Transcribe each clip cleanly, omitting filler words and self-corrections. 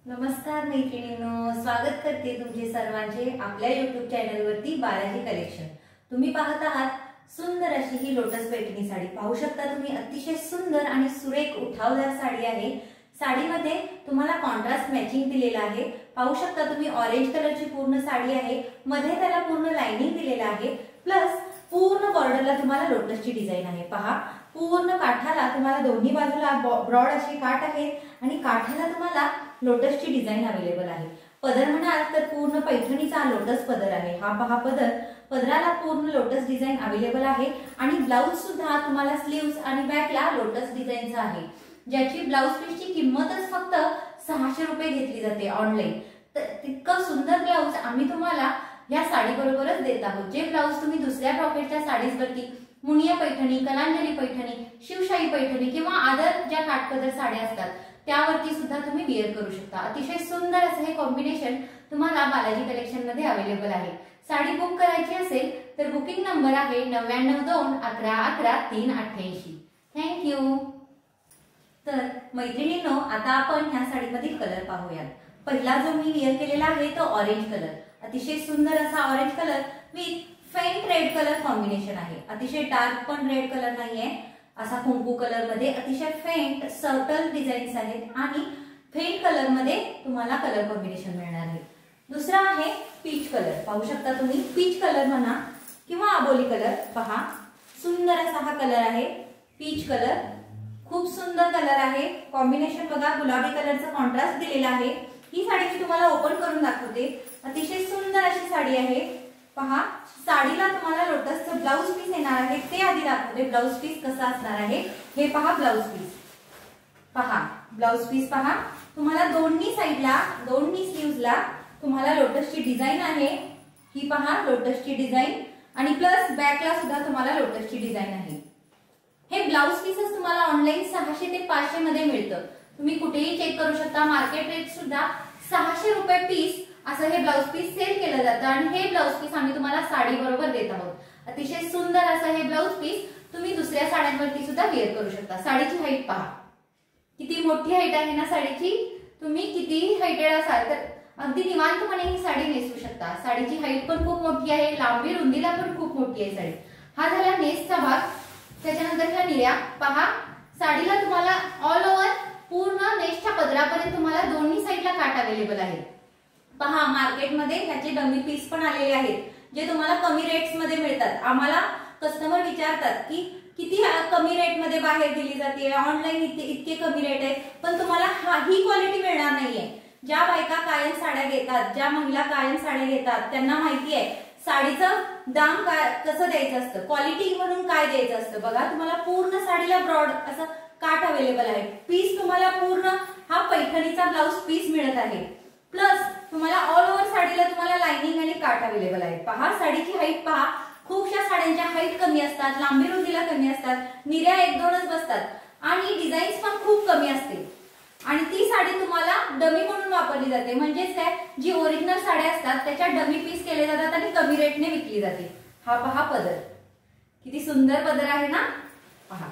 नमस्कार मैत्रिणींनो, स्वागत करते तुमचे सर्वांचे आपल्या YouTube चॅनलवरती बालाजी कलेक्शन। तुम्ही पाहत आहात सुंदर अशी ही लोटस पैठणी साडी पाहू शकता तुम्ही। अतिशय सुंदर आणि सुरेख उठावदार साडी आहे। साडीमध्ये तुम्हाला कॉन्ट्रास्ट मॅचिंग दिलेला आहे। पाहू शकता तुम्ही ऑरेंज कलरची पूर्ण साडी आहे, मध्ये त्याला पूर्ण लाइनिंग दिलेला आहे, प्लस पूर्ण बॉर्डरला तुम्हाला लोटसची डिझाइन आहे। पहा, पूर्ण काठाला तुम्हाला दोन्ही बाजूला ब्रॉड अशी काठ आहे आणि काठाला तुम्हाला लोटसची डिझाइन अवेलेबल आहे। पदर म्हणाल तर पूर्ण पैठणीचा लोटस पदर आहे। हा पहा पदर, पदराला पूर्ण लोटस डिझाइन अवेलेबल आहे आणि ब्लाउज सुद्धा तुम्हाला स्लीव्स आणि बॅकला लोटस डिझाइनचा आहे, ज्याची ब्लाउज पीसची किंमतच फक्त 600 रुपये घेतली जाते ऑनलाइन। तर तितकं सुंदर ब्लाउज आम्ही तुम्हाला या साडी बरोबरच देत आहोत। जे ब्लाउज तुम्ही दुसऱ्या ब्रॉकेटच्या साडीजवरती मुनिया पैठणी, कलांजली पैठणी, शिवशाही पैठणी किंवा अदर ज्या काठपदर साड्या असतात त्यावरती सुद्धा तुम्ही वेअर करू शकता। अतिशय सुंदर असं हे कॉम्बिनेशन तुम्हाला बालाजी कलेक्शन मध्ये अवेलेबल आहे। साडी बुक करायची असेल तर बुकिंग नंबर आहे 9921111388। थँक्यू। तर मैत्रिणींनो, आता आपण ह्या साडीमधील कलर पाहूयात। पहिला जो मी वेअर केलेला आहे तो ऑरेंज कलर, अतिशय सुंदर असा orange colour with faint red colour combination आहे। अतिशय डार्क पण रेड कलर नाहीये, असा कुंकू कलर मध्ये अतिशय फेंट सटल डिझाईन्स आहेत आणि फेंट कलर मध्ये तुम्हाला कलर कॉम्बिनेशन मिळणार आहे। दुसरा आहे पीच कलर, पाहू शकता तुम्ही, पीच कलर म्हणा किंवा आबोली कलर। पहा, सुंदर असा हा कलर आहे, पीच कलर, खूप सुंदर कलर आहे। कॉम्बिनेशन बघा, गुलाबी कलरचा कॉन्ट्रास्ट दिलेला आहे। ही साडी मी तुम्हाला ओपन करून दाखवते। अतिशय सुंदर अशी साडी आहे। पहा, साडीला तुम्हाला लोटसचं ब्लाउज पीस येणार आहे, ते आधी दाखवते ब्लाउज पीस कसा असणार आहे। हे पहा ब्लाउज पीस, पहा ब्लाउज पीस पहा, तुम्हाला दोन्ही साइडला, दोन्ही स्लीव्हजला तुम्हाला लोटसची डिझाइन आहे। ही पहा लोटसची डिझाइन आणि प्लस बॅकला सुद्धा तुम्हाला लोटसची डिझाइन आहे। हे ब्लाउज पीसेस तुम्हाला ऑनलाइन 600 ते 500 मध्ये मिळतं। तुम्ही कुठेही चेक करू शकता, मार्केट रेट सुद्धा 600 रुपये पीस असं हे ब्लाउज पीस सेल केलं जातं आणि हे ब्लाउज पीस आम्ही तुम्हाला साडी बरोबर देत आहोत। अतिशय सुंदर असं हे ब्लाउज पीस तुम्ही दुसऱ्या साड्यांवरती सुद्धा वेअर करू शकता। साडीची हाईट पहा, किती मोठी हाईट आहे ना साडीची। तुम्ही कितीही हाईटेड असाल तर अगदी निवांतपणे ही साडी नेसू शकता। साडीची हाईट पण खूप मोठी आहे, लांबी रुंदीला पण खूप मोठी आहे साडी। हा झाला नेसचा भाग। त्याच्यानंतर ह्या निऱ्या पहा, साडीला तुम्हाला ऑल ओव्हर पूर्ण नेसच्या पदरापर्यंत तुम्हाला दोन्ही साइडला काठ अवेलेबल आहे। पहा, मार्केटमध्ये ह्याचे डमी पीस पण आलेले आहेत, जे तुम्हाला कमी रेट्स मध्ये मिळतात। आम्हाला कस्टमर विचारतात की किती कमी रेट मध्ये बाहेर दिली जाते, ऑनलाइन इतके कमी रेट आहेत, पण तुम्हाला ही क्वालिटी मिळणार नाहीये। ज्या बायका कायम साड्या घेतात, ज्या महिला कायम साड्या घेतात, त्यांना माहिती आहे साडीचं दाम काय कसं द्यायचं असतं, क्वालिटी म्हणून काय द्यायचं असतं। बघा, तुम्हाला पूर्ण साडीला ब्रॉड असं काठ अवेलेबल आहे। पीस तुम्हाला पूर्ण हा पैठणीचा ब्लाउज पीस मिळत आहे, प्लस तुम्हाला ऑल ओव्हर साडीला तुम्हाला लाइनिंग आणि काठ अवेलेबल आहे। पहा, साडीची हाईट पहा, खूपशा साड्यांच्या हाईट कमी असतात, लांबी रुंदीला कमी असतात, निऱ्या 1-2च बसतात आणि डिझाईन्स पण खूप कमी असते आणि ती साडी तुम्हाला डमी म्हणून वापरली जाते। म्हणजेच काय, जी ओरिजिनल साड्या असतात त्याच्या डमी पीस केले जातात आणि कमी रेटने विकली जाते। हा पहा पदर, किती सुंदर पदर आहे ना, पहा।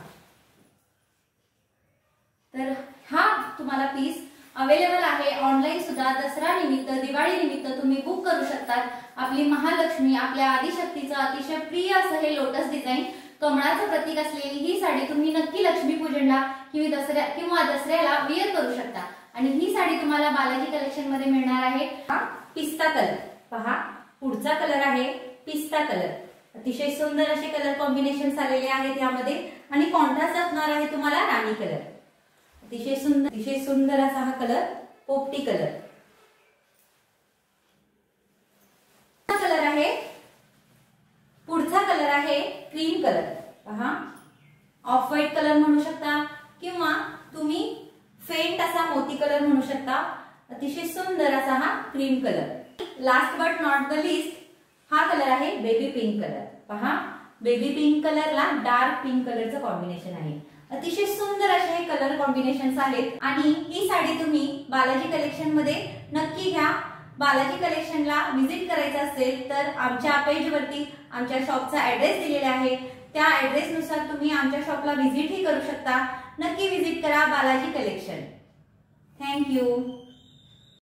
तर हा तुम्हाला पीस अवेलेबल आहे ऑनलाइन सुद्धा। दसरा निमित्त, दिवाळी निमित्त तुम्ही बुक करू शकता। आपली महालक्ष्मी, आपल्या आदिशक्तीचं अतिशय प्रिय असं हे लोटस डिझाइन, कमळाचं प्रतीक असलेली ही साडी तुम्ही नक्की लक्ष्मीपूजनला किंवा दसऱ्याला वेअर करू शकता। आणि ही साडी तुम्हाला बालाजी कलेक्शन मध्ये मिळणार आहे। हा पिस्ता कलर पहा, पुढचा कलर आहे पिस्ता कलर। अतिशय सुंदर असे कलर कॉम्बिनेशन आलेले आहेत यामध्ये आणि कॉन्ट्रास्ट असणार आहे तुम्हाला राणी कलर। अतिशय सुंदर असा हा कलर पोपटी कलर। कलर आहे, पुढचा कलर आहे क्रीम कलर। पहा, ऑफ व्हाईट कलर म्हणू शकता किंवा तुम्ही फेंट असा मोती कलर म्हणू शकता। अतिशय सुंदर असा हा cream colour. Last but not the list हा कलर आहे बेबी पिंक कलर। पहा, बेबी पिंक कलरला डार्क पिंक कलरचं कॉम्बिनेशन आहे। अतिशय सुंदर असे हे कलर कॉम्बिनेशन्स आहेत आणि ही साडी तुम्ही बालाजी कलेक्शन मध्ये नक्की घ्या। बालाजी कलेक्शनला व्हिजिट करायचं असेल तर आमच्या पेजवरती आमच्या शॉपचा ऍड्रेस दिलेला आहे, त्या ऍड्रेसनुसार तुम्ही आमच्या शॉपला व्हिजिट ही करू शकता। नक्की व्हिजिट करा बालाजी कलेक्शन। थँक्यू।